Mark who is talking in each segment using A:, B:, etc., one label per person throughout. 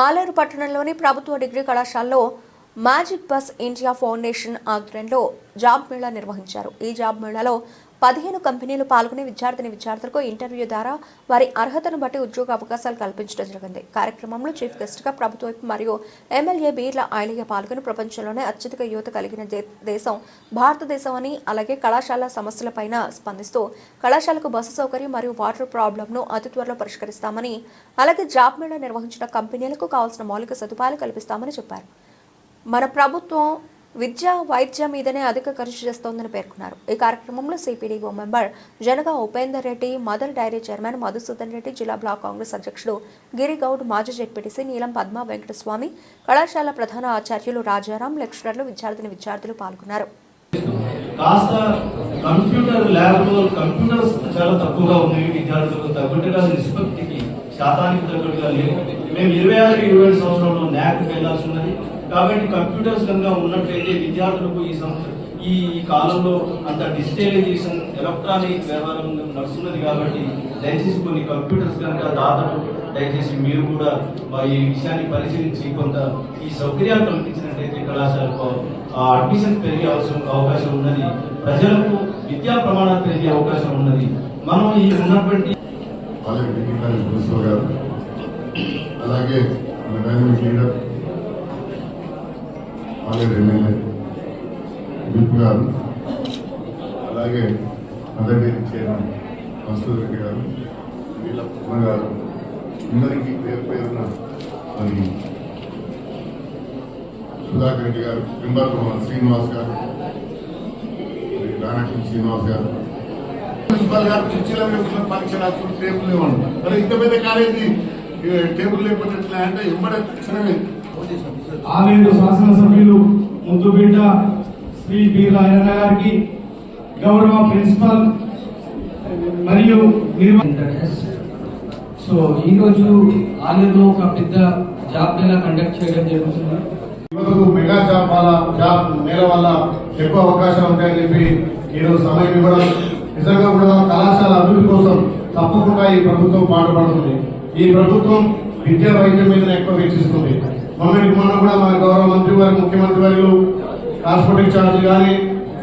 A: ఆలేరు పట్టణంలోని ప్రభుత్వ డిగ్రీ కళాశాలలో మ్యాజిక్ బస్ ఇండియా ఫౌండేషన్ ఆధ్వర్యంలో జాబ్ మేళా నిర్వహించారు. ఈ జాబ్ మేళాలో 15 కంపెనీలు పాల్గొని విద్యార్థులకు ఇంటర్వ్యూ ద్వారా వారి అర్హతను బట్టి ఉద్యోగ అవకాశాలు కల్పించడం జరిగింది. కార్యక్రమంలో చీఫ్ గెస్ట్ గా ప్రభుత్వ మరియు ఎమ్మెల్యే బీర్ల ఐలయ్య పాల్గొని ప్రపంచంలోనే అత్యధిక యువత కలిగిన దేశం భారతదేశం అని, అలాగే కళాశాల సమస్యలపైన స్పందిస్తూ కళాశాలకు బస్సు సౌకర్యం మరియు వాటర్ ప్రాబ్లంను అతి త్వరలో పరిష్కరిస్తామని, అలాగే జాబ్ మేళా నిర్వహించిన కంపెనీలకు కావాల్సిన మౌలిక సదుపాయాలు కల్పిస్తామని చెప్పారు. మన ప్రభుత్వం విద్య వైద్యం మీదనే అధిక ఖర్చు చేస్తోందని పేర్కొన్నారు. ఈ కార్యక్రమంలో సిపిడిఓ మెంబర్ జనగా Upender Reddy, Mother Dairy chairman Madhusudan Reddy, జిల్లా బ్లాక్ కాంగ్రెస్ అధ్యక్షుడు గిరిగౌడ్, మాజీ జెడ్పీటీసీ నీలం పద్మ వెంకటస్వామి, కళాశాల ప్రధాన ఆచార్యులు రాజారాం, లెక్చరర్లు, విద్యార్థులు పాల్గొన్నారు.
B: కంప్యూటర్ ల్యాబ్లో కంప్యూటర్స్ చాలా తక్కువగా ఉన్నాయి. విద్యార్థులకు తగ్గట్టుగా నిష్పత్తికి శాతానికి తగ్గట్టుగా లేవు. మేము 26-27 సంవత్సరంలో న్యాక్కి వెళ్లాల్సి ఉన్నది. కాబట్టి కంప్యూటర్స్ కనుక ఉన్నట్లయితే విద్యార్థులకు ఈ కాలంలో అంత డిజిటలైజేషన్ ఎలక్ట్రానిక్ వ్యవహారం నడుస్తున్నది. కాబట్టి దయచేసి కొన్ని కంప్యూటర్స్ కనుక దాతలు దయచేసి మీరు కూడా ఈ విషయాన్ని పరిశీలించి కొంత ఈ సౌకర్యాలు కల్పించినట్లయితే కళాశాలకు అడ్మిషన్ పెరిగే అవకాశం ఉన్నది. ప్రజలకు విద్యా ప్రమాణాలు పెరిగే అవకాశం ఉన్నది. మనం ఈ ఉన్నటువంటి
C: అలాగే లీడర్ ఆలేరు ఎమ్మెల్యే విప్ గారు, అలాగే Mother Dairy chairman Madhusudan Reddy గారు, వీళ్ళ గారు, అందరికీ పేరున మరి సుధాకర్ రెడ్డి గారు, మెంబర్ శ్రీనివాస్ గారు, రానటి శ్రీనివాస్ గారు, ప్రిన్సిపల్ గారు, కుర్చీల మీద పరీక్ష రాసుకుని టేబుల్ ఇవ్వండి. మరి ఇంత పెద్ద కాలేజీ టేబుల్ లేకపోతే అంటే ఎంబడే తక్షణమే
D: ఆలేరు శాసనసభ్యులు ముద్దుబిడ్డ శ్రీ బీర్ల ఐలయ్య గారికి, గౌరవ ప్రిన్సిపల్ మరియు
E: సో ఈరోజు ఆలేరులో ఒక పెద్ద జాబ్ మేళా కండక్ట్ చేయడం జరుగుతుంది.
C: యువతకు మెగా జాబ్ మేళ వల్ల ఎక్కువ అవకాశాలు ఉంటాయని చెప్పి ఈరోజు సమయం ఇవ్వడం, నిజంగా కూడా కళాశాల అభివృద్ధి కోసం తప్పకుండా ఈ ప్రభుత్వం పాటుపడుతుంది. ఈ ప్రభుత్వం విద్యా వైద్యం మీద ఎక్కువ వెచ్చిస్తుంది. మొన్న కూడా మా గౌరవ మంత్రి వారి, ముఖ్యమంత్రి వారు ట్రాన్స్పోర్టింగ్ ఛార్జ్ కానీ,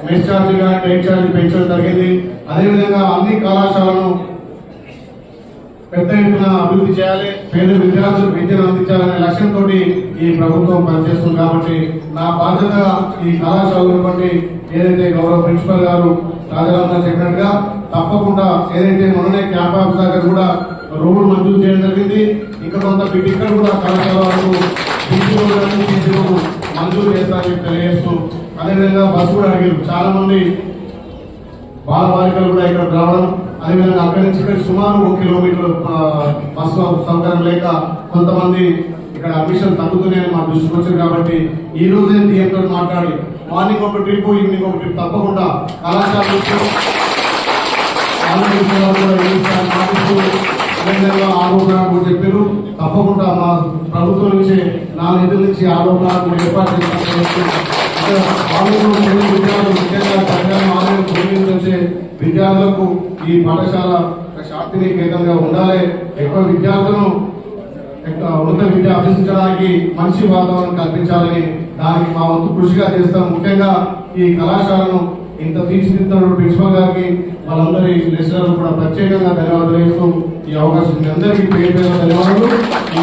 C: మెస్ ఛార్జ్ కానీ, డైట్ ఛార్జ్ పెంచడం జరిగింది. అదేవిధంగా అన్ని కళాశాలను పెద్ద ఎత్తున అభివృద్ధి చేయాలి, పేద విద్యార్థులకు విద్యను అందించాలనే లక్ష్యంతో ఈ ప్రభుత్వం పనిచేస్తుంది. కాబట్టి నా బాధ్యతగా ఈ కళాశాలలో బట్టి ఏదైతే గౌరవ ప్రిన్సిపల్ గారు రాజారాం చెప్పినట్టుగా తప్పకుండా ఏదైతే మొన్ననే క్యాంప్ ఆఫీస్ దగ్గర కూడా రోడ్డు మంజూరు చేయడం జరిగింది. ఇంకా కొంత ఇక్కడ కూడా కళాశాల వరకు మంజూరు చేస్తారని తెలియజేస్తూ, అదేవిధంగా బస్సు కూడా అడిగారు. చాలా మంది బాలబాలికలు కూడా ఇక్కడ రావడం, అదేవిధంగా అక్కడి నుంచి ఇక్కడ సుమారు 1 కిలోమీటర్ బస్సు సౌకర్యం లేక కొంతమంది ఇక్కడ అడ్మిషన్ తగ్గుతున్నాయని మా దృష్టికి వచ్చింది. కాబట్టి ఈ రోజే థియేటర్ మాట్లాడి మార్నింగ్ ఒక ట్రిప్, ఈవినింగ్ ఒక ట్రిప్ తప్పకుండా కళాశాల ఆరోపణలు చెప్పారు. తప్పకుండా మా ప్రభుత్వం నుంచి 4 నిధుల నుంచి ఆరోపణలు ఏర్పాటు చేసే విద్యార్థులకు ఈ పాఠశాల శాంతిని కేంద్రంగా ఉండాలి. ఎక్కువ విద్యార్థులను ఉన్నత విద్య అభ్యసించడానికి మంచి వాతావరణం కల్పించాలని దానికి మా వంతు కృషిగా చేస్తాం. ముఖ్యంగా ఈ కళాశాలను ఇంత తీర్చిదిద్దుతున్న ప్రిన్సిపల్ గారికి, వాళ్ళందరి లెక్చరర్లు కూడా ప్రత్యేకంగా ధన్యవాదాలు వేస్తూ ఈ అవకాశం అందరికీ పేరు ధన్యవాదాలు. ఈ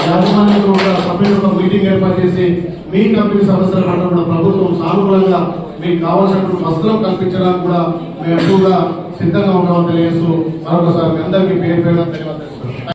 C: యాజమాన్యంలో కూడా సభ్యులతో మీటింగ్ ఏర్పాటు చేసి మీ కంపెనీ సమస్యల పట్ల కూడా ప్రభుత్వం సానుకూలంగా మీకు కావాల్సినటువంటి వస్త్రం కల్పించడానికి కూడా మేము ఎక్కువగా సిద్ధంగా ఉంటామని తెలియజేస్తూ మరొకసారి అందరికీ పేరు ధన్యవాదాలు.